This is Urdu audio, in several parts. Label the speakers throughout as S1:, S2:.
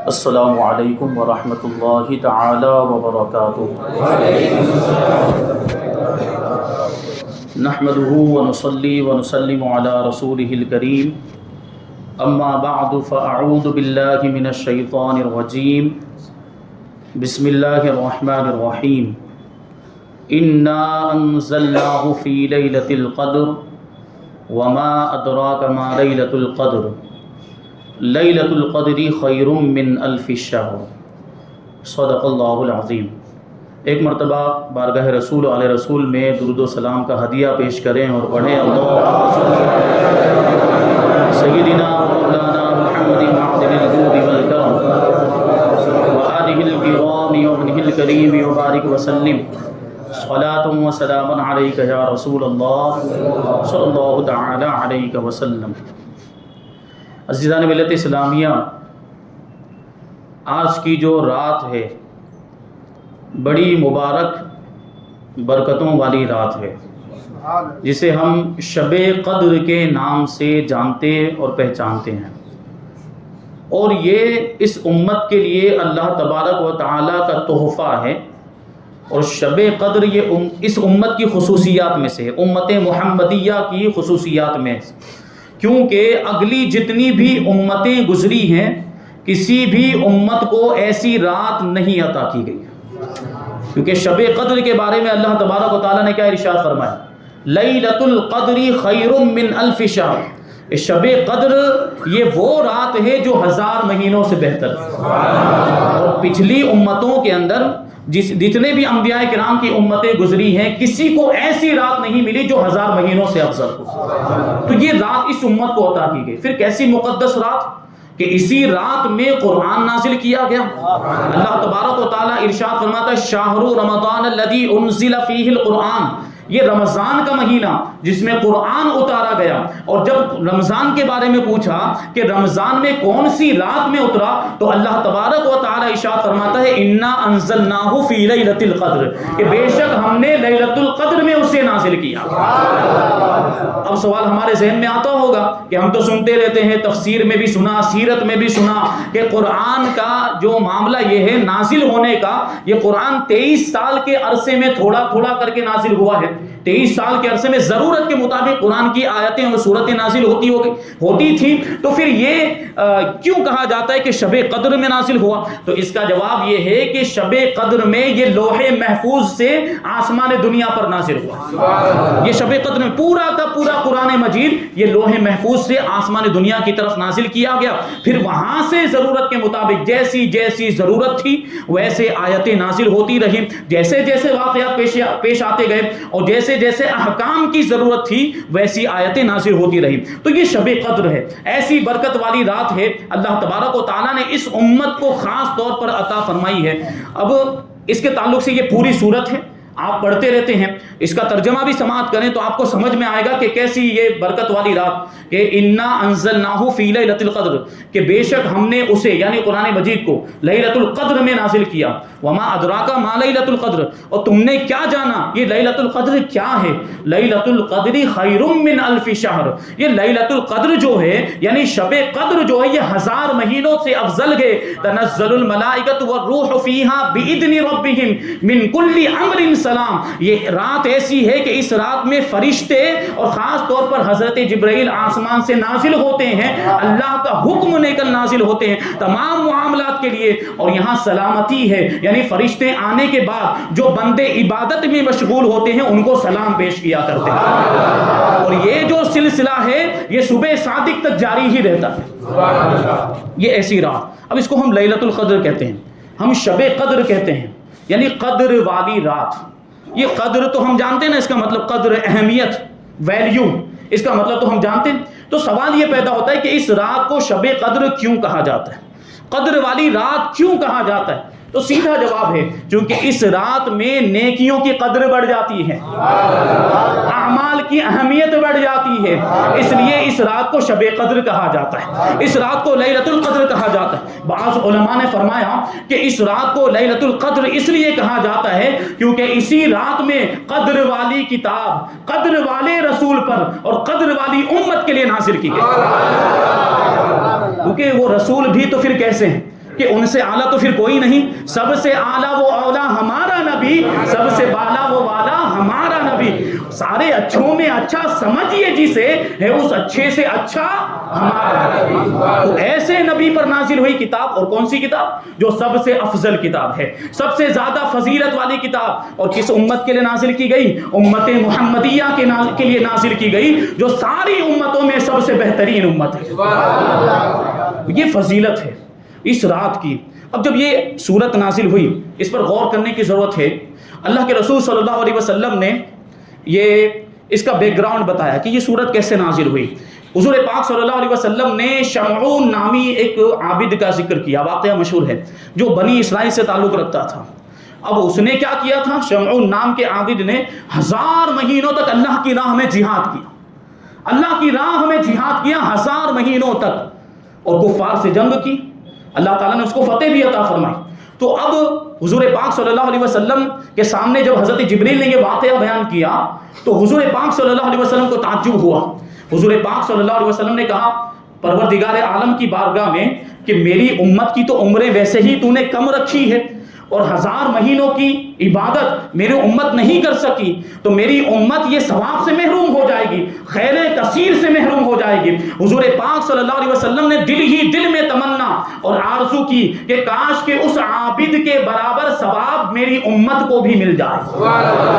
S1: السلام علیکم ورحمۃ اللہ تعالی وبرکاتہ۔ نحمده ونصلي ونسلم على رسوله الكريم، اما بعد فاعوذ باللہ من الشیطان الرجیم، بسم اللہ الرحمن الرحیم۔ انا انزلناه في ليلة القدر وما ادراک ما ليلة القدر لیلۃ القدر خیر من الف شہر، صدق اللہ العظیم۔ ایک مرتبہ بارگاہ رسول علیہ رسول میں درود و سلام کا ہدیہ پیش کریں اور پڑھیں اللہم سیدنا مولانا محمد معدن الجود والکرم وآلہ الکرام وابنہ الکریم وبارک وسلم، صلاۃ و سلام علیک یا رسول اللہ صلی اللہ تعالی علیہ وسلم۔ عزیزان ملت اسلامیہ، آج کی جو رات ہے بڑی مبارک برکتوں والی رات ہے، جسے ہم شب قدر کے نام سے جانتے اور پہچانتے ہیں، اور یہ اس امت کے لیے اللہ تبارک و تعالیٰ کا تحفہ ہے۔ اور شب قدر یہ اس امت کی خصوصیات میں سے ہے، امت محمدیہ کی خصوصیات میں، کیونکہ اگلی جتنی بھی امتیں گزری ہیں کسی بھی امت کو ایسی رات نہیں عطا کی گئی، کیونکہ شب قدر کے بارے میں اللہ تبارک و تعالیٰ نے کیا ارشاد فرمایا؟ لیلۃ القدر خیر من الف شہر، شب قدر یہ وہ رات ہے جو 1000 مہینوں سے بہتر ہے۔ اور پچھلی امتوں کے اندر جتنے بھی انبیاء کرام کی امتیں گزری ہیں کسی کو ایسی رات نہیں ملی جو 1000 مہینوں سے افضل ہو، تو یہ رات اس امت کو عطا کی گئی۔ پھر کیسی مقدس رات کہ اسی رات میں قرآن نازل کیا گیا۔ اللہ تبارک و تعالیٰ ارشاد فرماتا ہے شہر رمضان الذی انزل فیہ القرآن، یہ رمضان کا مہینہ جس میں قرآن اتارا گیا۔ اور جب رمضان کے بارے میں پوچھا کہ رمضان میں کون سی رات میں اترا، تو اللہ تبارک و تعالی ارشاد فرماتا ہے انا انزلناہ فی لیلۃ القدر، کہ بے شک ہم نے لیلۃ القدر میں اسے نازل کیا۔ اب سوال ہمارے ذہن میں آتا ہوگا کہ ہم تو سنتے رہتے ہیں، تفسیر میں بھی سنا، سیرت میں بھی سنا کہ قرآن کا جو معاملہ یہ ہے نازل ہونے کا، یہ قرآن 23 سال کے عرصے میں تھوڑا تھوڑا کر کے نازل ہوا ہے۔ 23 سال کے عرصے میں ضرورت کے مطابق قرآن کی آیتیں اور سورتیں نازل ہوتی تھی، تو پھر یہ کیوں کہا جاتا ہے کہ شب قدر میں نازل ہوا؟ تو اس کا جواب یہ ہے کہ شب قدر میں یہ لوح محفوظ سے آسمان دنیا پر نازل ہوا۔ یہ شب قدر میں پورا کا پورا قرآن مجید یہ لوح محفوظ سے آسمان دنیا کی طرف نازل کیا گیا۔ پھر وہاں سے ضرورت کے مطابق جیسی جیسی ضرورت تھی ویسے آیتیں نازل ہوتی رہی، جیسے جیسے واقعات پیش آتے گئے اور جیسے جیسے احکام کی ضرورت تھی ویسی آیتیں نازل ہوتی رہی۔ تو یہ شب قدر ہے، ایسی برکت والی رات ہے، اللہ تبارک و تعالیٰ نے اس امت کو خاص طور پر عطا فرمائی ہے۔ اب اس کے تعلق سے یہ پوری سورت ہے، آپ پڑھتے رہتے ہیں، اس کا ترجمہ بھی سماعت کریں تو آپ کو سمجھ میں آئے گا کہ کیسی یہ برکت والی رات، کہ انا انزلناہ فی لیلۃ القدر، کہ بے شک ہم نے اسے یعنی قرآن مجید کو لیلۃ القدر میں نازل کیا۔ وما ادراک ما لیلۃ القدر، اور تم نے کیا جانا یہ لیلۃ القدر کیا ہے؟ لیلۃ القدر خیر من الف شہر، یہ لیلۃ القدر جو ہے یعنی شب قدر جو ہے یہ 1000 مہینوں سے افضل ہے۔ تنزل الملائکۃ والروح فیہا باذن ربہم من کل امر سلام، یہ رات ایسی ہے کہ اس رات میں فرشتے اور خاص طور پر حضرت جبرائیل آسمان سے نازل ہوتے ہیں، اللہ کا حکم لے کر نازل ہوتے ہیں تمام معاملات کے لیے، اور یہاں سلامتی ہے، یعنی فرشتے آنے کے بعد جو بندے عبادت میں مشغول ہوتے ہیں ان کو سلام پیش کیا کرتے ہیں، اور یہ جو سلسلہ ہے یہ صبح صادق تک جاری ہی رہتا ہے۔ یہ ایسی رات، اب اس کو ہم لیلۃ القدر کہتے ہیں، ہم شب قدر کہتے ہیں، یعنی قدر والی رات۔ یہ قدر تو ہم جانتے ہیں نا، اس کا مطلب قدر، اہمیت، ویلیو، اس کا مطلب تو ہم جانتے ہیں۔ تو سوال یہ پیدا ہوتا ہے کہ اس رات کو شب قدر کیوں کہا جاتا ہے، قدر والی رات کیوں کہا جاتا ہے؟ تو سیدھا جواب ہے کیونکہ اس رات میں نیکیوں کی قدر بڑھ جاتی ہے، اعمال کی اہمیت بڑھ جاتی ہے، اس لیے اس رات کو شب قدر کہا جاتا ہے، اس رات کو لیلۃ القدر کہا جاتا ہے۔ بعض علماء نے فرمایا کہ اس رات کو لیلۃ القدر اس لیے کہا جاتا ہے کیونکہ اسی رات میں قدر والی کتاب قدر والے رسول پر اور قدر والی امت کے لیے نازل کی گئی، کیونکہ وہ رسول بھی تو پھر کیسے ہیں؟ کہ ان سے اعلیٰ تو پھر کوئی نہیں. سب سے اعلیٰ وہ اولا ہمارا نبی, سب سے بالا وہ والا ہمارا نبی. سارے اچھوں میں اچھا سمجھیے جسے ہے, اس اچھے سے اچھا ہمارا نبی. تو ایسے نبی پر نازل ہوئی کتاب, اور کون سی کتاب؟ جو سب سے افضل کتاب ہے, سب سے زیادہ فضیلت والی کتاب. اور کس امت کے لیے نازل کی گئی؟ امت محمدیہ کے لیے نازل کی گئی, جو ساری امتوں میں سب سے بہترین امت ہے. یہ فضیلت ہے اس رات کی. اب جب یہ سورت نازل ہوئی, اس پر غور کرنے کی ضرورت ہے. اللہ کے رسول صلی اللہ علیہ وسلم نے یہ اس کا بیک گراؤنڈ بتایا کہ یہ سورت کیسے نازل ہوئی. حضور پاک صلی اللہ علیہ وسلم نے شمعون نامی ایک عابد کا ذکر کیا, واقعہ مشہور ہے, جو بنی اسرائیل سے تعلق رکھتا تھا. اب اس نے کیا کیا تھا؟ شمعون نام کے عابد نے 1000 مہینوں تک اللہ کی راہ میں جہاد کیا, اللہ کی راہ میں جہاد کیا 1000 مہینوں تک, اور کفار سے جنگ کی. اللہ تعالیٰ نے اس کو فتح بھی عطا فرمائی. تو اب حضور پاک صلی اللہ علیہ وسلم کے سامنے جب حضرت جبریل نے یہ واقعہ بیان کیا تو حضور پاک صلی اللہ علیہ وسلم کو تعجب ہوا. حضور پاک صلی اللہ علیہ وسلم نے کہا پروردگار عالم کی بارگاہ میں کہ میری امت کی تو عمریں ویسے ہی تو نے کم رکھی ہے, اور 1000 مہینوں کی عبادت میری امت نہیں کر سکی, تو میری امت یہ ثواب سے محروم ہو جائے گی, خیر کثیر سے محروم ہو جائے گی. حضور پاک صلی اللہ علیہ وسلم نے دل ہی دل میں تمنا اور آرزو کی کہ کاش کہ اس عابد کے برابر ثواب میری امت کو بھی مل جائے,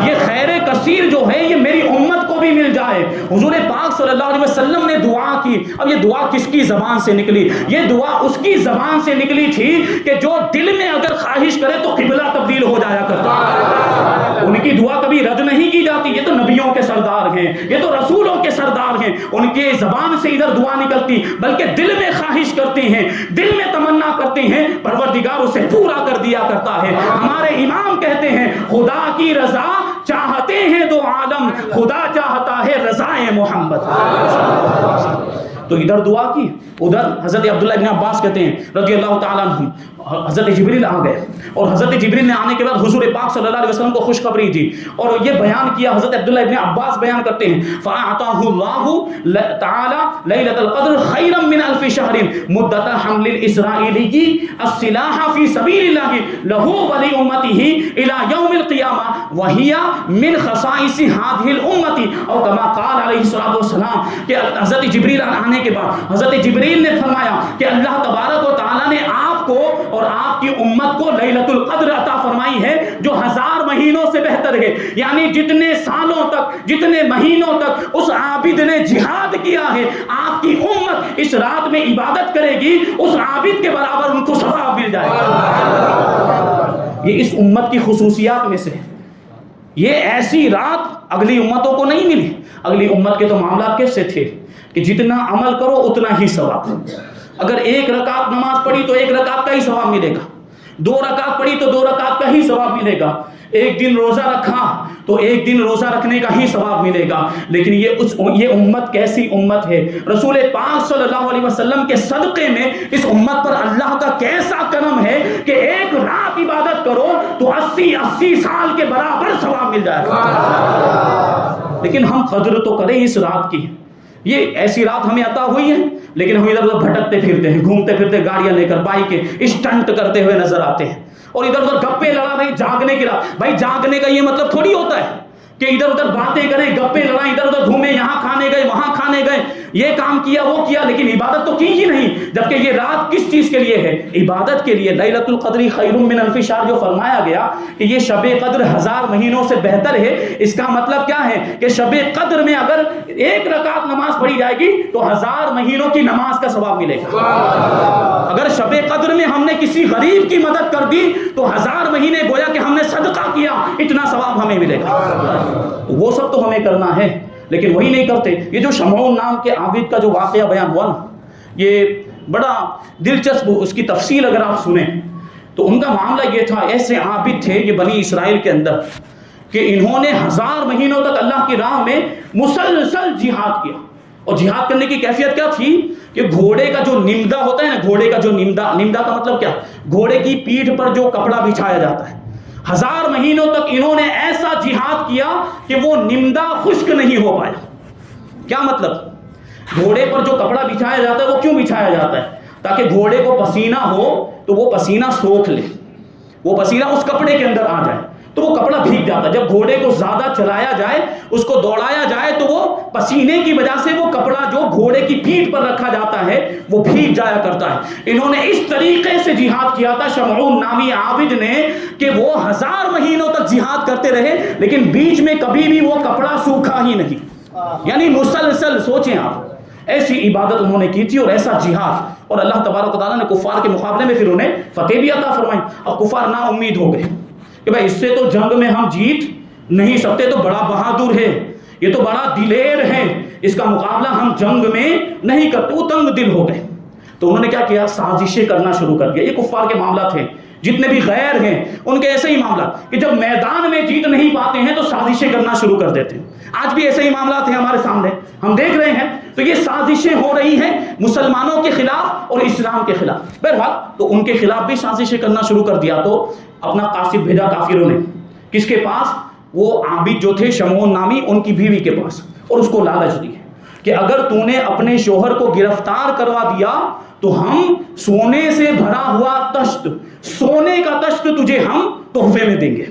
S1: یہ خیر کثیر جو ہے یہ میری امت کو بھی مل جائے. حضور پاک صلی اللہ علیہ وسلم نے دعا کی. اب یہ دعا کس کی زبان سے نکلی؟ یہ دعا اس کی زبان سے نکلی تھی کہ جو دل میں اگر خواہش کرے تو قبلہ تبدیل ہو جایا کرتا. ان کی دعا کبھی رد نہیں کی جاتی. یہ تو نبیوں کے سردار ہیں, یہ تو رسولوں کے سردار ہیں, ان کے زبان سے ادھر دعا نکلتی, بلکہ دل میں خواہش کرتے ہیں, دل میں تمنا کرتے ہیں, پروردگار اسے پورا کر دیا کرتا ہے. ہمارے امام کہتے ہیں خدا کی رضا چاہتے ہیں دو عالم, خدا چاہتا ہے رضائے محمد. تو ادھر دعا کی, ادھر حضرت عبداللہ ابن عباس کہتے ہیں رضی اللہ تعالیٰ عنہ, حضرت جبریل آ گئے, اور حضرت جبریل نے آنے کے بعد حضور پاک صلی اللہ علیہ وسلم کو خوشخبری دی, اور یہ بیان کیا. حضرت عبداللہ ابن عباس بیان کرتے ہیں فَأَعْطَاهُ اللَّهُ تَعَالَى لَيْلَةَ الْقَدْرِ خَيْرًا مِنْ أَلْفِ شَهْرٍ مُدَّةَ حَمْلِ الْإِسْرَائِيلِيِّ السِّلَاحَ فِي سَبِيلِ اللَّهِ لَهُ وَلِأُمَّتِهِ إِلَى يَوْمِ الْقِيَامَةِ وَهِيَ مِنْ خَصَائِصِ هَذِهِ الْأُمَّةِ, اور كما قال علیہ الصلوۃ والسلام کہ حضرت جبریل آنے کے بعد حضرت جبریل نے فرمایا کہ اللہ تبارک و تعالیٰ نے آپ کو اور آپ کی امت کو لیلۃ القدر عطا فرمائی ہے جو 1000 مہینوں سے بہتر ہے. یعنی جتنے سالوں تک, جتنے مہینوں تک اس عابد نے جہاد کیا ہے, آپ کی امت اس رات میں عبادت کرے گی, اس عابد کے برابر ان کو ثواب مل جائے گا. یہ اس امت کی خصوصیات میں سے ہے. یہ ایسی رات اگلی امتوں کو نہیں ملی. اگلی امت کے تو معاملات کیسے تھے کہ جتنا عمل کرو اتنا ہی ثواب. اگر 1 رکعت نماز پڑھی تو 1 رکعت کا ہی ثواب ملے گا, 2 رکعت پڑھی تو 2 رکعت کا ہی ثواب ملے گا, 1 دن روزہ رکھا تو 1 دن روزہ رکھنے کا ہی ثواب ملے گا. لیکن یہ امت کیسی امت ہے؟ رسول پاک صلی اللہ علیہ وسلم کے صدقے میں اس امت پر اللہ کا کیسا کرم ہے کہ 1 رات عبادت کرو تو 80 سال کے برابر ثواب مل جائے گا. لیکن ہم قدر تو کریں اس رات کی. یہ ایسی رات ہمیں عطا ہوئی ہے, لیکن ہم ادھر ادھر بھٹکتے پھرتے ہیں, گھومتے پھرتے گاڑیاں لے کر بائکیں اسٹنٹ کرتے ہوئے نظر آتے ہیں, اور ادھر ادھر گپے لڑا رہے ہیں جاگنے کی رات. بھائی جاگنے کا یہ مطلب تھوڑی ہوتا ہے کہ ادھر ادھر باتیں کریں, گپے لڑائیں, ادھر ادھر گھومیں, یہاں کھانے گئے وہاں کھانے گئے, یہ کام کیا وہ کیا, لیکن عبادت تو کی ہی نہیں. جبکہ یہ رات کس چیز کے لیے ہے؟ عبادت کے لیے. لیلۃ القدر خیر من الف شہر جو فرمایا گیا کہ یہ شب قدر 1000 مہینوں سے بہتر ہے, اس کا مطلب کیا ہے کہ شب قدر میں اگر 1 رکعت نماز پڑھی جائے گی تو 1000 مہینوں کی نماز کا ثواب ملے گا. اگر شب قدر میں ہم نے کسی غریب کی مدد کر دی تو 1000 مہینے گویا کہ ہم نے صدقہ کیا, اتنا ثواب ہمیں ملے گا. وہ سب تو ہمیں کرنا ہے, لیکن وہی نہیں کرتے. یہ جو شمعون نام کے عابد کا جو واقعہ بیان ہوا نا, یہ بڑا دلچسپ, اس کی تفصیل اگر آپ سنیں تو ان کا معاملہ یہ تھا. ایسے عابد تھے یہ بنی اسرائیل کے اندر کہ انہوں نے 1000 مہینوں تک اللہ کی راہ میں مسلسل جہاد کیا. اور جہاد کرنے کی کیفیت کیا تھی کہ گھوڑے کا جو نمدا ہوتا ہے نا, گھوڑے کا جو نمدا کا مطلب کیا, گھوڑے کی پیٹھ پر جو کپڑا بچھایا جاتا ہے, 1000 مہینوں تک انہوں نے ایسا جہاد کیا کہ وہ نمدا خشک نہیں ہو پایا. کیا مطلب؟ گھوڑے پر جو کپڑا بچھایا جاتا ہے وہ کیوں بچھایا جاتا ہے؟
S2: تاکہ گھوڑے کو پسینہ ہو تو وہ پسینہ سوکھ لے، وہ پسینہ اس کپڑے کے اندر آ جائے تو وہ کپڑا بھیگ جاتا ہے. جب گھوڑے کو زیادہ چلایا جائے، اس کو دوڑایا جائے، تو وہ پسینے کی وجہ سے وہ کپڑا جو گھوڑے کی پیٹھ پر رکھا جاتا ہے وہ بھیگ جایا کرتا ہے. انہوں نے اس طریقے سے جہاد کیا تھا شمعون نامی عابد نے کہ وہ 1000 مہینوں تک جہاد کرتے رہے، لیکن بیچ میں کبھی بھی وہ کپڑا سوکھا ہی نہیں. یعنی مسلسل، سوچیں آپ، ایسی عبادت انہوں نے کی تھی اور ایسا جہاد. اور اللہ تبارک و تعالیٰ نے کفار کے مقابلے میں پھر انہیں فتح بھی عطا فرمائی. اب کفار نا امید ہو گئے کہ بھائی اس سے تو جنگ میں ہم جیت نہیں سکتے، تو بڑا بہادر ہے، یہ تو بڑا دلیر ہے، اس کا مقابلہ ہم جنگ میں نہیں کرتے. وہ تنگ دل ہو گئے. تو انہوں نے کیا کیا؟ سازشیں کرنا شروع کر دیا. یہ کفار کے معاملات ہیں، جتنے بھی غیر ہیں ان کے ایسے ہی معاملات کہ جب میدان میں جیت نہیں پاتے ہیں تو سازشیں کرنا شروع کر دیتے ہیں. آج بھی ایسے ہی معاملات ہیں ہمارے سامنے، ہم دیکھ رہے ہیں. تو یہ سازشیں ہو رہی ہیں مسلمانوں کے خلاف اور اسلام کے خلاف. بہرحال تو ان کے خلاف بھی سازشیں کرنا شروع کر دیا. تو اپنا قاصد بھیجا کافروں نے، کس کے پاس؟ وہ عابد جو تھے شمعون نامی، ان کی بیوی کے پاس، اور اس کو لالچ دی کہ اگر تو نے اپنے شوہر کو گرفتار کروا دیا تو ہم سونے سے بھرا ہوا تشت، سونے کا تشت تجھے ہم تحفے میں دیں گے.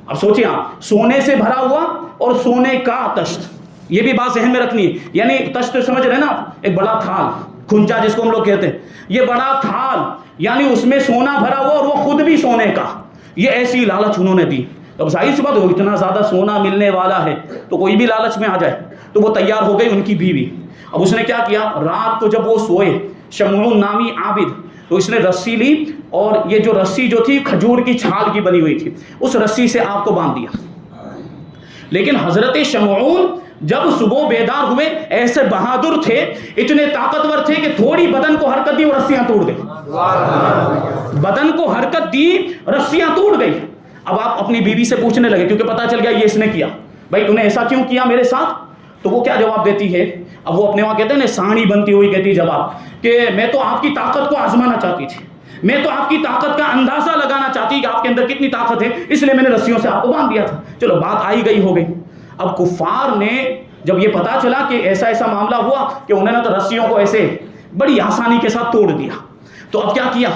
S2: اب سوچیں آپ، سونے سے بھرا ہوا اور سونے کا تشت، یہ بھی بات ذہن میں رکھنی ہے. یعنی تشت سمجھ رہے ہیں نا آپ، ایک بڑا تھال، کھنچا جس کو ہم لوگ کہتے ہیں، یہ بڑا تھال، یعنی اس میں سونا بھرا ہوا اور وہ خود بھی سونے کا. یہ ایسی لالچ انہوں نے دی. اب ظاہر سی بات ہو، اتنا زیادہ سونا ملنے والا ہے تو کوئی بھی لالچ میں آ جائے. تو وہ تیار ہو گئی ان کی بیوی. اب اس نے کیا کیا؟ رات کو جب وہ سوئے شمعون نامی عابد، تو اس نے رسی لی، اور یہ جو رسی جو تھی کھجور کی چھال کی بنی ہوئی تھی، اس رسی سے آپ کو باندھ دیا. لیکن حضرت شمعون جب صبح بیدار ہوئے، ایسے بہادر تھے، اتنے طاقتور تھے کہ تھوڑی بدن کو حرکت دی اور رسیاں ٹوٹ گئی. بدن کو حرکت دی، رسیاں ٹوٹ گئی. اب آپ اپنی بیوی سے پوچھنے لگے، کیونکہ پتا چل گیا یہ اس نے کیا، بھائی تو نے ایسا کیوں کیا میرے ساتھ؟ تو وہ کیا جواب دیتی ہے؟ اب وہ اپنے وہاں کہتے ہیں نا ساڑی بنتی ہوئی کہتی جواب کہ میں تو آپ کی طاقت کو آزمانا چاہتی تھی، میں تو آپ کی طاقت کا اندازہ لگانا چاہتی کہ آپ کے اندر کتنی طاقت ہے، اس لیے میں نے رسیوں سے آپ کو باندھ دیا تھا. چلو بات آئی گئی ہو گئی. اب کفار نے جب یہ پتا چلا کہ ایسا ایسا معاملہ ہوا کہ انہوں نے تو رسیوں کو ایسے بڑی آسانی کے ساتھ توڑ دیا، تو اب کیا کیا؟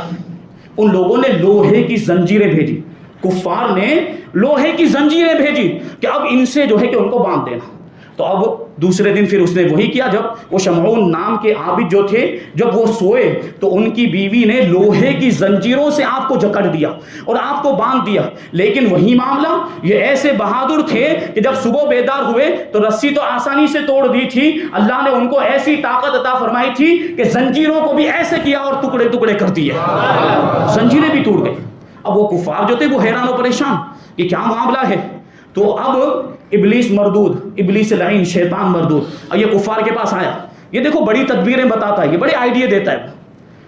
S2: ان لوگوں نے لوہے کی زنجیریں بھیجی. کفار نے لوہے کی زنجیریں بھیجی کہ اب ان سے جو ہے کہ ان کو باندھ دینا. تو اب دوسرے دن پھر اس نے وہی کیا. جب وہ شمعون نام کے عابد جو تھے جب وہ سوئے تو ان کی بیوی نے لوہے کی زنجیروں سے آپ کو جکڑ دیا اور آپ کو باندھ دیا. لیکن وہی معاملہ، یہ ایسے بہادر تھے کہ جب صبح بیدار ہوئے تو رسی تو آسانی سے توڑ دی تھی، اللہ نے ان کو ایسی طاقت عطا فرمائی تھی کہ زنجیروں کو بھی ایسے کیا اور ٹکڑے ٹکڑے کر دیے، زنجیریں بھی ٹوٹ گئی. اب وہ کفار جو تھے وہ حیران و پریشان کہ کیا معاملہ ہے. تو اب ابلیس مردود، ابلیس لعین، شیطان مردود، اور یہ کفار کے پاس آیا. یہ دیکھو بڑی تدبیریں بتاتا ہے، یہ بڑے آئیڈیا دیتا ہے.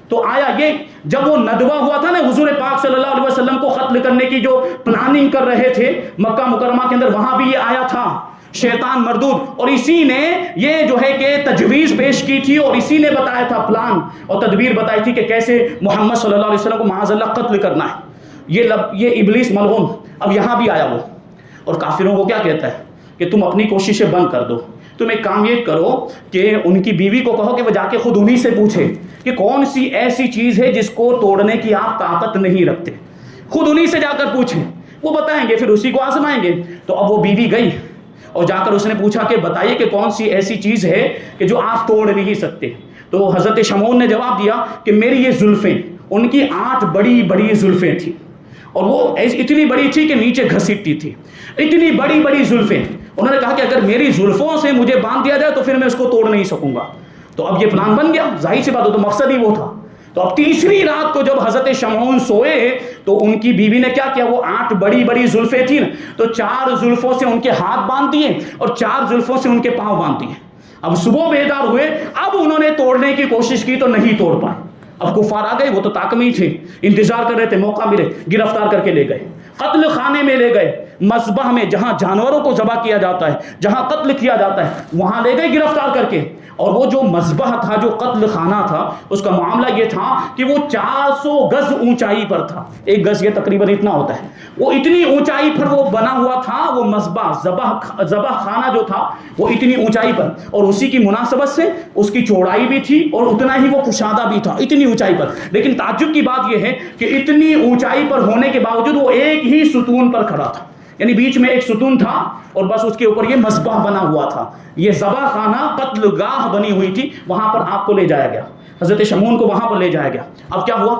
S2: تو آیا یہ جب وہ ندوہ ہوا تھا نا حضور پاک صلی اللہ علیہ وسلم کو قتل کرنے کی جو پلاننگ کر رہے تھے مکہ مکرمہ کے اندر، وہاں بھی یہ آیا تھا شیطان مردود، اور اسی نے یہ جو ہے کہ تجویز پیش کی تھی اور اسی نے بتایا تھا، پلان اور تدبیر بتائی تھی کہ کیسے محمد صلی اللہ علیہ وسلم کو معاذ اللہ قتل کرنا ہے. یہ ابلیس ملعون اب یہاں بھی آیا وہ، اور کافروں کو کیا کہتا ہے کہ تم اپنی کوششیں بند کر دو، تم ایک کام یہ کرو کہ ان کی بیوی کو کہو کہ وہ جا کے خود انہی سے پوچھے کہ کون سی ایسی چیز ہے جس کو توڑنے کی آپ طاقت نہیں رکھتے، خود انہی سے جا کر پوچھیں، وہ بتائیں گے، پھر اسی کو آزمائیں گے. تو اب وہ بیوی گئی اور جا کر اس نے پوچھا کہ بتائیے کہ کون سی ایسی چیز ہے کہ جو آپ توڑ نہیں سکتے. تو حضرت شمعون نے جواب دیا کہ میری یہ زلفیں، ان کی 8 بڑی بڑی زلفیں تھیں، اور وہ اتنی بڑی تھی کہ نیچے گھسیٹتی تھی، اتنی بڑی بڑی زلفیں. انہوں نے کہا کہ اگر میری زلفوں سے مجھے باندھ دیا جائے تو پھر میں اس کو توڑ نہیں سکوں گا. تو اب یہ پلان بن گیا، ظاہر سی بات ہو، تو مقصد ہی وہ تھا. تو اب تیسری رات کو جب حضرت شمعون سوئے تو ان کی بیوی نے کیا کیا، وہ 8 بڑی بڑی زلفیں تھیں تو 4 زلفوں سے ان کے ہاتھ باندھ دیے اور 4 زلفوں سے ان کے پاؤں باندھ دیے. اب صبح بیدار ہوئے، اب انہوں نے توڑنے کی کوشش کی تو نہیں توڑ پائے. اب کفار آ گئے، وہ تو طاقمی تھے، انتظار کر رہے تھے موقع ملے، گرفتار کر کے لے گئے، قتل خانے میں لے گئے، مذبح میں جہاں جانوروں کو ذبح کیا جاتا ہے، جہاں قتل کیا جاتا ہے، وہاں لے گئے گرفتار کر کے. اور وہ جو مذبح تھا، جو قتل خانہ تھا، اس کا معاملہ یہ تھا کہ وہ 400 گز اونچائی پر تھا. ایک گز یہ تقریباً اتنا ہوتا ہے. وہ اتنی اونچائی پر وہ بنا ہوا تھا. وہ مذبح ذبح خانہ جو تھا وہ اتنی اونچائی پر، اور اسی کی مناسبت سے اس کی چوڑائی بھی تھی اور اتنا ہی وہ کشادہ بھی تھا، اتنی اونچائی پر. لیکن تعجب کی بات یہ ہے کہ اتنی اونچائی پر ہونے کے باوجود وہ ایک ہی ستون پر کھڑا تھا. یعنی بیچ میں ایک ستون تھا اور بس اس کے اوپر یہ مذبح بنا ہوا تھا. یہ ذبح خانہ، قتل گاہ بنی ہوئی تھی. وہاں پر آپ کو لے جایا گیا، حضرت شمعون کو وہاں پر لے جایا گیا. اب کیا ہوا؟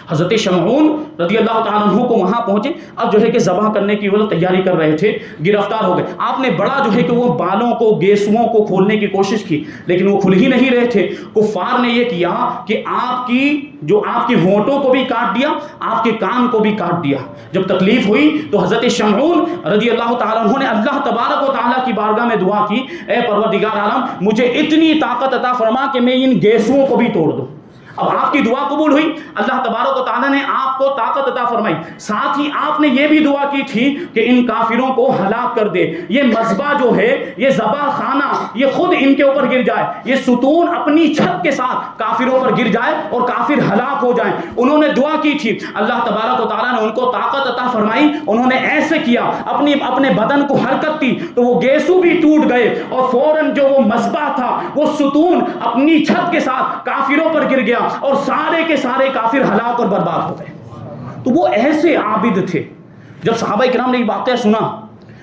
S2: حضرت شمعون رضی اللہ تعالیٰ عنہ کو وہاں پہنچے. اب جو ہے کہ ذبح کرنے کی وہ تیاری کر رہے تھے، گرفتار ہو گئے. آپ نے بڑا جو ہے کہ وہ بالوں کو، گیسوؤں کو کھولنے کی کوشش کی لیکن وہ کھل ہی نہیں رہے تھے. کفار نے یہ کیا کہ آپ کی ہونٹوں کو بھی کاٹ دیا، آپ کے کان کو بھی کاٹ دیا. جب تکلیف ہوئی تو حضرت شمعون رضی اللہ تعالیٰ عنہ نے اللہ تبارک و تعالیٰ کی بارگاہ میں دعا کی، اے پروردگار عالم مجھے اتنی طاقت عطا فرما کہ میں ان گیسوؤں کو بھی توڑ دوں. اب آپ کی دعا قبول ہوئی، اللہ تبارک و تعالیٰ نے آپ کو طاقت عطا فرمائی. ساتھ ہی آپ نے یہ بھی دعا کی تھی کہ ان کافروں کو ہلاک کر دے. یہ مذبح جو ہے، یہ ذبح خانہ، یہ خود ان کے اوپر گر جائے، یہ ستون اپنی چھت کے ساتھ کافروں پر گر جائے اور کافر ہلاک ہو جائیں. انہوں نے دعا کی تھی، اللہ تبارک و تعالیٰ نے ان کو طاقت عطا فرمائی. انہوں نے ایسے کیا، اپنے بدن کو حرکت دی تو وہ گیسو بھی ٹوٹ گئے اور فوراً جو وہ مذبح تھا، وہ ستون اپنی چھت کے ساتھ کافروں پر گر گیا اور سارے کے سارے کافر ہلاک اور برباد ہو گئے. تو وہ ایسے عابد تھے. جب صحابہ کرام نے یہ واقعہ سنا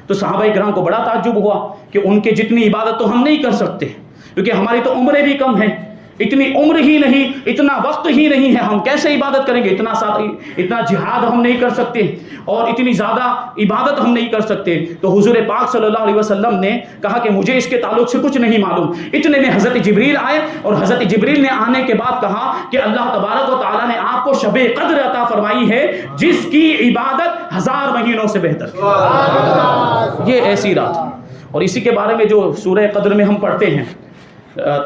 S2: تو صحابہ کرام کو بڑا تعجب ہوا کہ ان کے جتنی عبادت تو ہم نہیں کر سکتے، کیونکہ ہماری تو عمریں بھی کم ہیں، اتنی عمر ہی نہیں، اتنا وقت ہی نہیں ہے، ہم کیسے عبادت کریں گے؟ اتنا جہاد ہم نہیں کر سکتے اور اتنی زیادہ عبادت ہم نہیں کر سکتے. تو حضور پاک صلی اللہ علیہ وسلم نے کہا کہ مجھے اس کے تعلق سے کچھ نہیں معلوم. اتنے میں حضرت جبریل آئے اور حضرت جبریل نے آنے کے بعد کہا کہ اللہ تبارک و تعالیٰ نے آپ کو شب قدر عطا فرمائی ہے جس کی عبادت 1000 مہینوں سے بہتر ہے. یہ ایسی رات. اور اسی کے بارے میں جو سورہ قدر میں ہم پڑھتے ہیں،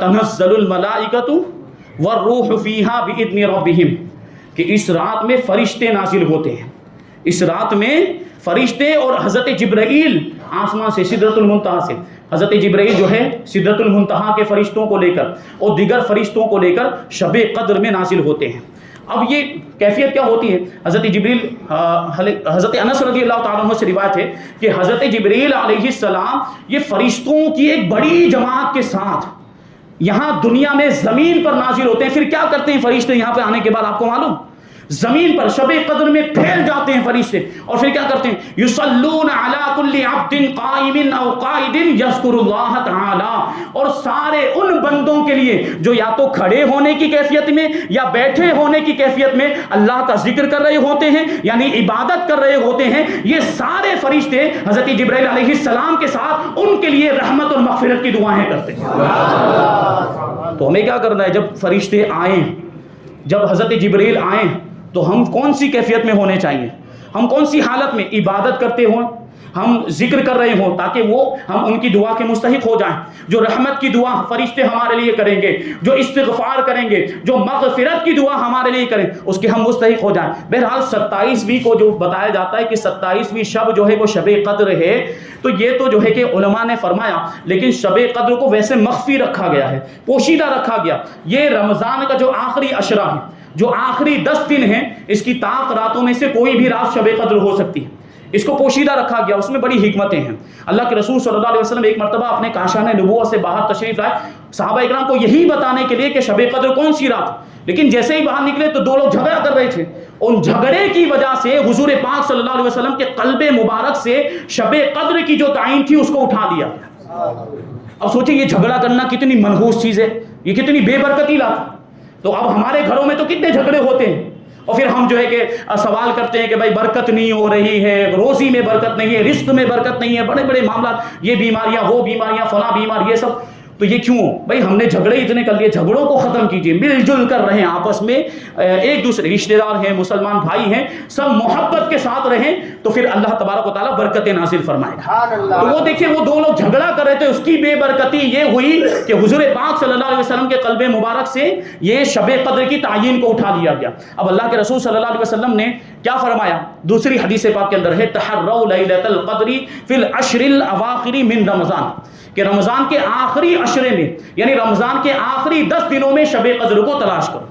S2: تنزل الملائکۃ والروح فیہا باذن ربہم، کہ اس رات میں فرشتے نازل ہوتے ہیں. اس رات میں فرشتے اور حضرت جبرائیل آسمان سے، سدرۃ المنتہا سے، حضرت جبرائیل جو ہے سدرۃ المنتہا کے فرشتوں کو لے کر اور دیگر فرشتوں کو لے کر شب قدر میں نازل ہوتے ہیں. اب یہ کیفیت کیا ہوتی ہے؟ حضرت جبریل، حضرت انس رضی اللہ تعالیٰ عنہ سے روایت ہے کہ حضرت جبریل علیہ السلام یہ فرشتوں کی ایک بڑی جماعت کے ساتھ یہاں دنیا میں زمین پر نازل ہوتے ہیں. پھر کیا کرتے ہیں فرشتے یہاں پہ آنے کے بعد؟ آپ کو معلوم، زمین پر شب قدر میں پھیل جاتے ہیں فرشتے اور پھر کیا کرتے ہیں؟ یصلون علی کل عبد قائم او قاعد یذکر اللہ تعالی. اور سارے ان بندوں کے لیے جو یا تو کھڑے ہونے کی کیفیت میں یا بیٹھے ہونے کی کیفیت میں اللہ کا ذکر کر رہے ہوتے ہیں، یعنی عبادت کر رہے ہوتے ہیں، یہ سارے فرشتے حضرت جبرائیل علیہ السلام کے ساتھ ان کے لیے رحمت اور مغفرت کی دعائیں کرتے ہیں. تو ہمیں کیا کرنا ہے؟ جب فرشتے آئیں، جب حضرت جبرائیل آئیں تو ہم کون سی کیفیت میں ہونے چاہیے؟ ہم کون سی حالت میں عبادت کرتے ہوں، ہم ذکر کر رہے ہوں تاکہ وہ ہم ان کی دعا کے مستحق ہو جائیں. جو رحمت کی دعا فرشتے ہمارے لیے کریں گے، جو استغفار کریں گے، جو مغفرت کی دعا ہمارے لیے کریں، اس کے ہم مستحق ہو جائیں. بہرحال 27ویں کو جو بتایا جاتا ہے کہ 27ویں شب جو ہے وہ شب قدر ہے، تو یہ تو جو ہے کہ علماء نے فرمایا، لیکن شب قدر کو ویسے مخفی رکھا گیا ہے، پوشیدہ رکھا گیا. یہ رمضان کا جو آخری عشرہ ہے، جو آخری 10 دن ہیں، اس کی طاق راتوں میں سے کوئی بھی رات شب قدر ہو سکتی ہے. اس کو پوشیدہ رکھا گیا، اس میں بڑی حکمتیں ہیں. اللہ کے رسول صلی اللہ علیہ وسلم ایک مرتبہ اپنے کاشانہ نبوت سے باہر تشریف لائے صحابہ اکرام کو یہی بتانے کے لیے کہ شب قدر کون سی رات. لیکن جیسے ہی باہر نکلے تو 2 لوگ جھگڑا کر رہے تھے. ان جھگڑے کی وجہ سے حضور پاک صلی اللہ علیہ وسلم کے قلب مبارک سے شب قدر کی جو تعین تھی اس کو اٹھا دیا گیا. اب سوچیں یہ جھگڑا کرنا کتنی منحوس چیز ہے، یہ کتنی بے برکتی لاتا. تو اب ہمارے گھروں میں تو کتنے جھگڑے ہوتے ہیں اور پھر ہم جو ہے کہ سوال کرتے ہیں کہ بھائی برکت نہیں ہو رہی ہے، روزی میں برکت نہیں ہے، رزق میں برکت نہیں ہے، بڑے بڑے معاملات، یہ بیماریاں، وہ بیماریاں، فلاں بیمار، یہ سب. تو یہ کیوں؟ بھائی ہم نے جھگڑے اتنے کر لیے، جھگڑوں کو ختم کیجیے، مل جل کر رہیں آپس میں، ایک دوسرے رشتہ دار ہیں، مسلمان بھائی ہیں، سب محبت کے ساتھ رہیں تو پھر اللہ تبارک و تعالیٰ برکتیں نازل فرمائے گا. تو وہ دیکھیں وہ 2 لوگ جھگڑا کر رہے تھے، اس کی بے برکتی یہ ہوئی کہ حضور پاک صلی اللہ علیہ وسلم کے قلب مبارک سے یہ شب قدر کی تعین کو اٹھا لیا گیا. اب اللہ کے رسول صلی اللہ علیہ وسلم نے کیا فرمایا؟ دوسری حدیث پاک کے اندر ہے تحروا لیلۃ القدر فی العشر الاواخر من رمضان، کہ رمضان کے آخری عشرے میں یعنی رمضان کے آخری 10 دنوں میں شب قدر کو تلاش کرو۔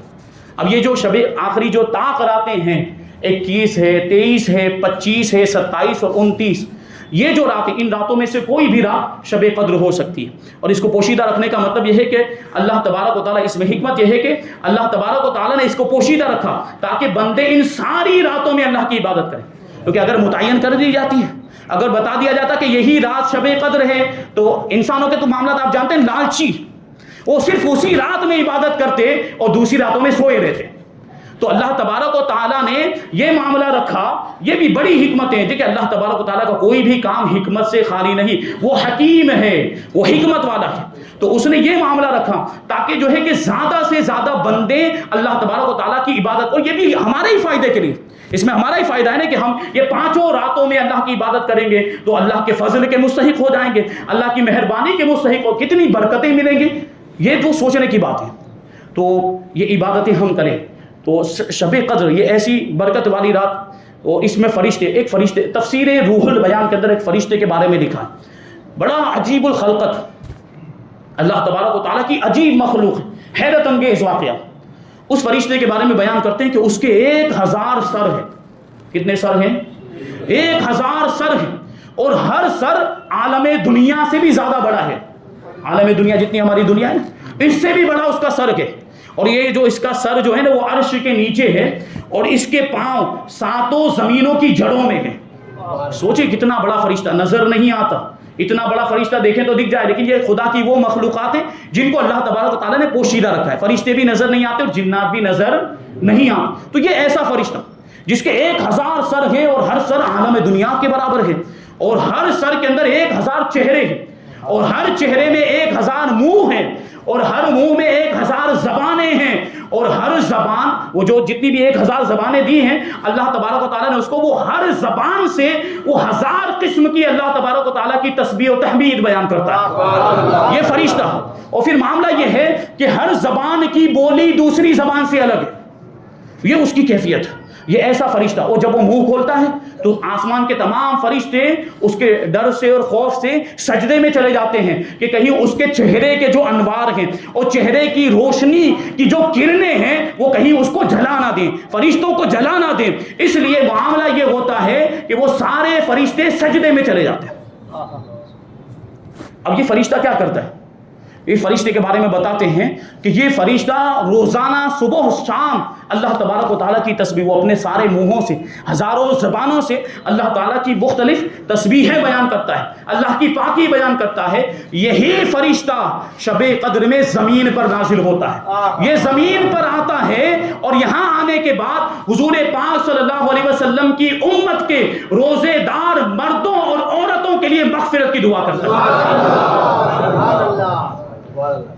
S2: اب یہ جو شب آخری جو راتیں ہیں 21 ہے، 23 ہے، 25 ہے، 27 اور 29، یہ جو راتیں، ان راتوں میں سے کوئی بھی رات شب قدر ہو سکتی ہے۔ اور اس کو پوشیدہ رکھنے کا مطلب یہ ہے کہ اللہ تبارک و تعالیٰ، اس میں حکمت یہ ہے کہ اللہ تبارک و تعالیٰ نے اس کو پوشیدہ رکھا تاکہ بندے ان ساری راتوں میں اللہ کی عبادت کریں، کیونکہ اگر متعین کر دی جاتی ہے، اگر بتا دیا جاتا کہ یہی رات شب قدر ہے، تو انسانوں کے تو معاملات آپ جانتے ہیں لالچی، وہ صرف اسی رات میں عبادت کرتے اور دوسری راتوں میں سوئے رہتے۔ تو اللہ تبارک و تعالیٰ نے یہ معاملہ رکھا، یہ بھی بڑی حکمت ہے کہ اللہ تبارک و تعالیٰ کا کوئی بھی کام حکمت سے خالی نہیں، وہ حکیم ہے، وہ حکمت والا ہے۔ تو اس نے یہ معاملہ رکھا تاکہ جو ہے کہ زیادہ سے زیادہ بندے اللہ تبارک و تعالیٰ کی عبادت، اور یہ بھی ہمارے ہی فائدے کے لیے، اس میں ہمارا ہی فائدہ ہے نا کہ ہم یہ 5 راتوں میں اللہ کی عبادت کریں گے تو اللہ کے فضل کے مستحق ہو جائیں گے، اللہ کی مہربانی کے مستحق ہو، کتنی برکتیں ملیں گی، یہ تو سوچنے کی بات ہے۔ تو یہ عبادتیں ہم کریں تو شب قدر یہ ایسی برکت والی رات، اور اس میں فرشتے، ایک فرشتے، تفسیر روح البیان کے اندر ایک فرشتے کے بارے میں لکھا ہے، بڑا عجیب الخلقت، اللہ تبارک و تعالیٰ کی عجیب مخلوق ہے، حیرت انگیز واقعہ۔ اس فرشتے کے بارے میں بیان کرتے ہیں کہ اس کے 1000 سر ہیں۔ کتنے سر ہیں؟ 1000 سر ہیں، اور ہر سر عالم دنیا سے بھی زیادہ بڑا ہے۔ عالم دنیا جتنی ہماری دنیا ہے اس سے بھی بڑا اس کا سر ہے، اور یہ جو اس کا سر جو ہے نا وہ عرش کے نیچے ہے، اور اس کے پاؤں 7 زمینوں کی جڑوں میں ہیں۔ سوچیں کتنا بڑا فرشتہ، نظر نہیں آتا، اتنا بڑا فرشتہ دیکھیں تو دکھ جائے، لیکن یہ خدا کی وہ مخلوقات ہیں جن کو اللہ تبارک و تعالیٰ نے پوشیدہ رکھا ہے۔ فرشتے بھی نظر نہیں آتے اور جنات بھی نظر نہیں آتے۔ تو یہ ایسا فرشتہ جس کے 1000 سر ہیں، اور ہر سر عالم دنیا کے برابر ہے، اور ہر سر کے اندر 1000 چہرے ہیں، اور ہر چہرے میں 1000 منہ ہیں، اور ہر منہ میں 1000 زبانیں ہیں، اور ہر زبان، وہ جو جتنی بھی 1000 زبانیں دی ہیں اللہ تبارک و تعالیٰ نے اس کو، وہ ہر زبان سے وہ 1000 قسم کی اللہ تبارک و تعالیٰ کی تسبیح و تحمید بیان کرتا ہے، یہ فرشتہ۔ اور پھر معاملہ یہ ہے کہ ہر زبان کی بولی دوسری زبان سے الگ ہے، یہ اس کی کیفیت ہے، یہ ایسا فرشتہ۔ اور جب وہ منہ کھولتا ہے تو آسمان کے تمام فرشتے اس کے ڈر سے اور خوف سے سجدے میں چلے جاتے ہیں کہ کہیں اس کے چہرے کے جو انوار ہیں اور چہرے کی روشنی کی جو کرنیں ہیں وہ کہیں اس کو جلا نہ دیں، فرشتوں کو جلا نہ دیں۔ اس لیے معاملہ یہ ہوتا ہے کہ وہ سارے فرشتے سجدے میں چلے جاتے ہیں۔ اب یہ فرشتہ کیا کرتا ہے؟ یہ فرشتے کے بارے میں بتاتے ہیں کہ یہ فرشتہ روزانہ صبح و شام اللہ تبارک و تعالیٰ کی تسبیح، وہ اپنے سارے منہوں سے، ہزاروں زبانوں سے اللہ تعالیٰ کی مختلف تسبیحیں بیان کرتا ہے، اللہ کی پاکی بیان کرتا ہے۔ یہی فرشتہ شب قدر میں زمین پر نازل ہوتا ہے، یہ زمین پر آتا ہے، اور یہاں آنے کے بعد حضور پاک صلی اللہ علیہ وسلم کی امت کے روزے دار مردوں اور عورتوں کے لیے مغفرت کی دعا کرتا ہے۔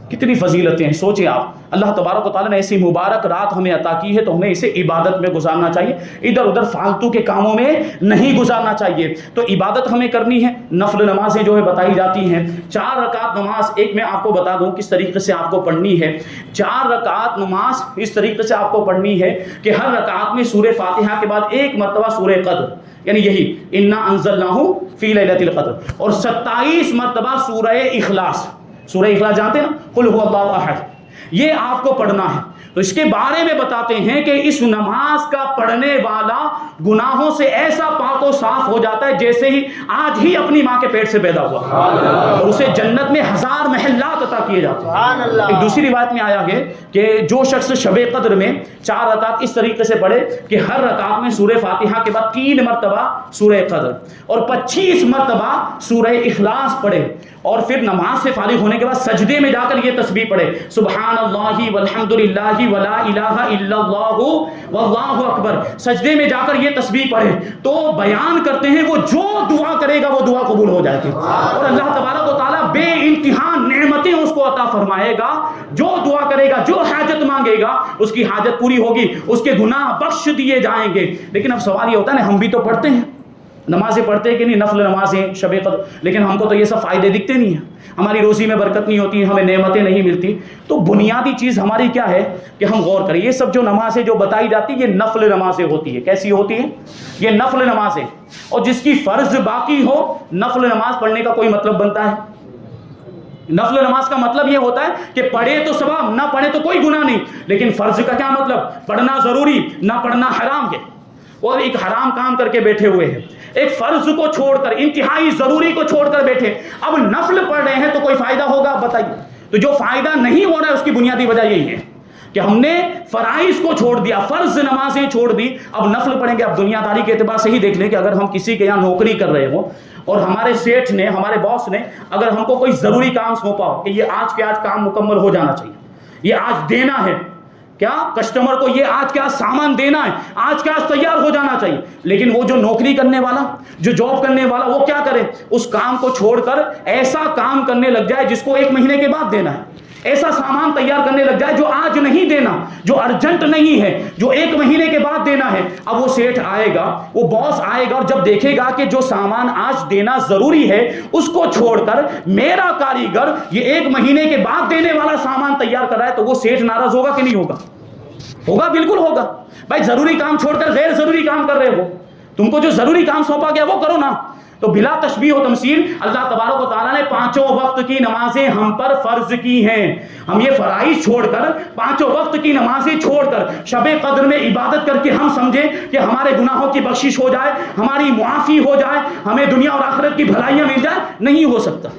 S2: کتنی فضیلتیں ہیں، سوچیں آپ، اللہ تبارک و تعالیٰ نے ایسی مبارک رات ہمیں عطا کی ہے تو ہمیں اسے عبادت میں گزارنا چاہیے، ادھر ادھر فالتو کے کاموں میں نہیں گزارنا چاہیے۔ تو عبادت ہمیں کرنی ہے، نفل نمازیں جو ہے بتائی جاتی ہیں، 4 رکعت نماز، ایک میں آپ کو بتا دوں کس طریقے سے آپ کو پڑھنی ہے۔ 4 رکعت نماز اس طریقے سے آپ کو پڑھنی ہے کہ ہر رکعت میں سورہ فاتحہ کے بعد 1 مرتبہ سورہ قدر، یعنی یہی انا انزلناہ فی لیلۃ القدر، اور 27 مرتبہ سورہ اخلاص۔ سورہ اخلاص جانتے ہیں نا، قل هو اللہ احد، یہ آپ کو پڑھنا ہے۔ تو اس کے بارے میں بتاتے ہیں کہ اس نماز کا پڑھنے والا گناہوں سے ایسا پاک و صاف ہو جاتا ہے جیسے ہی آج ہی اپنی ماں کے پیٹ سے پیدا ہوا، اور اسے جنت میں 1000 محلات عطا کیے جاتے ہیں۔ ایک دوسری روایت میں آیا ہے کہ جو شخص شب قدر میں 4 رکعت اس طریقے سے پڑھے کہ ہر رکعت میں سورہ فاتحہ کے بعد 3 مرتبہ سورہ قدر اور 25 مرتبہ سورہ اخلاص پڑھے، اور پھر نماز سے فارغ ہونے کے بعد سجدے میں جا کر یہ تسبیح پڑھے، سبحان اللہ والحمد للہ ولا الہ الا اللہ واللہ اکبر، سجدے میں جا کر یہ تسبیح پڑھے، تو بیان کرتے ہیں وہ جو دعا کرے گا وہ دعا قبول ہو جائے گی، اور اللہ تبارک و تعالیٰ بے انتہا نعمتیں اس کو عطا فرمائے گا۔ جو دعا کرے گا، جو حاجت مانگے گا، اس کی حاجت پوری ہوگی، اس کے گناہ بخش دیے جائیں گے۔ لیکن اب سوال یہ ہوتا ہے نا، ہم بھی تو پڑھتے ہیں، نمازیں پڑھتے ہیں کہ نہیں، نفل نمازیں شب قدر، لیکن ہم کو تو یہ سب فائدے دکھتے نہیں ہیں، ہماری روزی میں برکت نہیں ہوتی، ہمیں نعمتیں نہیں ملتی۔ تو بنیادی چیز ہماری کیا ہے کہ ہم غور کریں، یہ سب جو نمازیں جو بتائی جاتی یہ نفل نمازیں ہوتی ہے۔ کیسی ہوتی ہیں؟ یہ نفل نمازیں، اور جس کی فرض باقی ہو، نفل نماز پڑھنے کا کوئی مطلب بنتا ہے؟ نفل نماز کا مطلب یہ ہوتا ہے کہ پڑھے تو ثواب، نہ پڑھے تو کوئی گناہ نہیں. لیکن فرض کا کیا مطلب؟ پڑھنا ضروری، نہ پڑھنا حرام ہے. اور ایک حرام کام کر کے بیٹھے ہوئے ہیں، ایک فرض کو چھوڑ کر، انتہائی ضروری کو چھوڑ کر بیٹھے، اب نفل پڑھ رہے ہیں تو کوئی فائدہ ہوگا؟ بتائیے. تو جو فائدہ نہیں ہو رہا ہے اس کی بنیادی وجہ یہی ہے کہ ہم نے فرائض کو چھوڑ دیا، فرض نمازیں چھوڑ دی، اب نفل پڑھیں گے. اب دنیا داری کے اعتبار سے ہی دیکھ لیں کہ اگر ہم کسی کے یہاں نوکری کر رہے ہوں اور ہمارے سیٹھ نے، ہمارے باس نے اگر ہم کو کوئی ضروری کام سونپا ہو کہ یہ آج کے آج کام مکمل ہو جانا چاہیے، یہ آج دینا ہے، کیا کسٹمر کو یہ آج کے آج سامان دینا ہے، آج کے آج تیار ہو جانا چاہیے. لیکن وہ جو نوکری کرنے والا، جو جاب کرنے والا، وہ کیا کرے؟ اس کام کو چھوڑ کر ایسا کام کرنے لگ جائے جس کو 1 مہینے کے بعد دینا ہے، ایسا سامان تیار کرنے لگ جائے جو آج نہیں دینا، جو ارجنٹ نہیں ہے، جو 1 مہینے کے بعد دینا ہے. اب وہ سیٹھ آئے گا، وہ باس آئے گا اور جب دیکھے گا کہ جو سامان آج دینا ضروری ہے اس کو چھوڑ کر میرا کاریگر یہ 1 مہینے کے بعد دینے والا سامان تیار کر رہا ہے، تو وہ سیٹھ ناراض ہوگا کہ نہیں ہوگا؟ ہوگا، بالکل ہوگا. بھائی ضروری کام چھوڑ کر غیر ضروری کام کر رہے ہو، تم کو جو ضروری کام سونپا گیا وہ کرو نا. تو بلا تشبیہ و تمثیل اللہ تبارک و تعالیٰ نے 5 وقت کی نمازیں ہم پر فرض کی ہیں. ہم یہ فرائض چھوڑ کر، 5 وقت کی نمازیں چھوڑ کر شب قدر میں عبادت کر کے ہم سمجھیں کہ ہمارے گناہوں کی بخشش ہو جائے، ہماری معافی ہو جائے، ہمیں دنیا اور آخرت کی بھلائیاں مل جائے، نہیں ہو سکتا.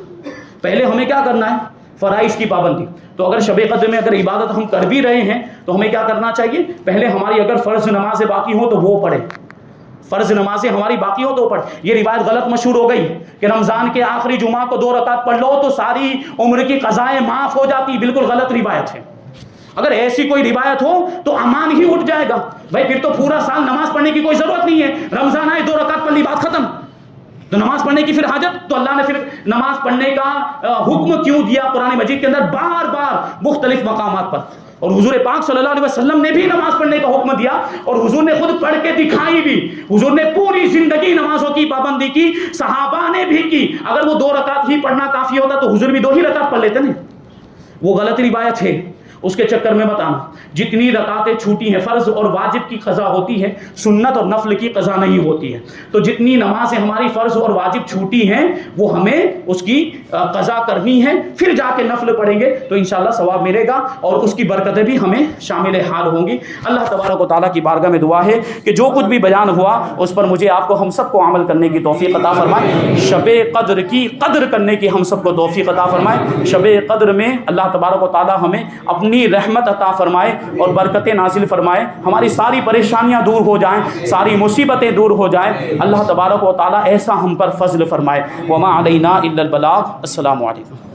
S2: پہلے ہمیں کیا کرنا ہے؟ فرائض کی پابندی. تو اگر شب قدر میں اگر عبادت ہم کر بھی رہے ہیں تو ہمیں کیا کرنا چاہیے؟ پہلے ہماری اگر فرض نمازیں باقی ہوں تو وہ پڑھیں، فرض نمازیں ہماری باقی ہو تو پڑھ. یہ روایت غلط مشہور ہو گئی کہ رمضان کے آخری جمعہ کو 2 رکعت پڑھ لو تو ساری عمر کی قضائیں معاف ہو جاتی. بالکل غلط روایت ہے. اگر ایسی کوئی روایت ہو تو امان ہی اٹھ جائے گا. بھائی پھر تو پورا سال نماز پڑھنے کی کوئی ضرورت نہیں ہے، رمضان آئے 2 رکعت پڑھ لی، بات ختم. تو نماز پڑھنے کی پھر حاجت؟ تو اللہ نے پھر نماز پڑھنے کا حکم کیوں دیا قرآن مجید کے اندر بار بار مختلف مقامات پر؟ اور حضور پاک صلی اللہ علیہ وسلم نے بھی نماز پڑھنے کا حکم دیا اور حضور نے خود پڑھ کے دکھائی بھی. حضور نے پوری زندگی نمازوں کی پابندی کی، صحابہ نے بھی کی. اگر وہ 2 رکعت ہی پڑھنا کافی ہوتا تو حضور بھی 2 ہی رکعت پڑھ لیتے نا. وہ غلط روایت ہے، اس کے چکر میں مت آنا. جتنی رکعتیں چھوٹی ہیں، فرض اور واجب کی قضا ہوتی ہے، سنت اور نفل کی قضا نہیں ہوتی ہے. تو جتنی نمازیں ہماری فرض اور واجب چھوٹی ہیں وہ ہمیں اس کی قضا کرنی ہے، پھر جا کے نفل پڑھیں گے تو انشاءاللہ ثواب ملے گا اور اس کی برکتیں بھی ہمیں شامل حال ہوں گی. اللہ تبارک و تعالیٰ کی بارگاہ میں دعا ہے کہ جو کچھ بھی بیان ہوا اس پر مجھے آپ کو ہم سب کو عمل کرنے کی توفیق عطا فرمائے. شب قدر کی قدر کرنے کی ہم سب کو توفیق عطا فرمائے. شب قدر میں اللہ تبارک و تعالیٰ ہمیں اپنی رحمت عطا فرمائے اور برکتیں نازل فرمائے، ہماری ساری پریشانیاں دور ہو جائیں، ساری مصیبتیں دور ہو جائیں. اللہ تبارک و تعالیٰ ایسا ہم پر فضل فرمائے. وما علینا الا البلاغ. السلام علیکم.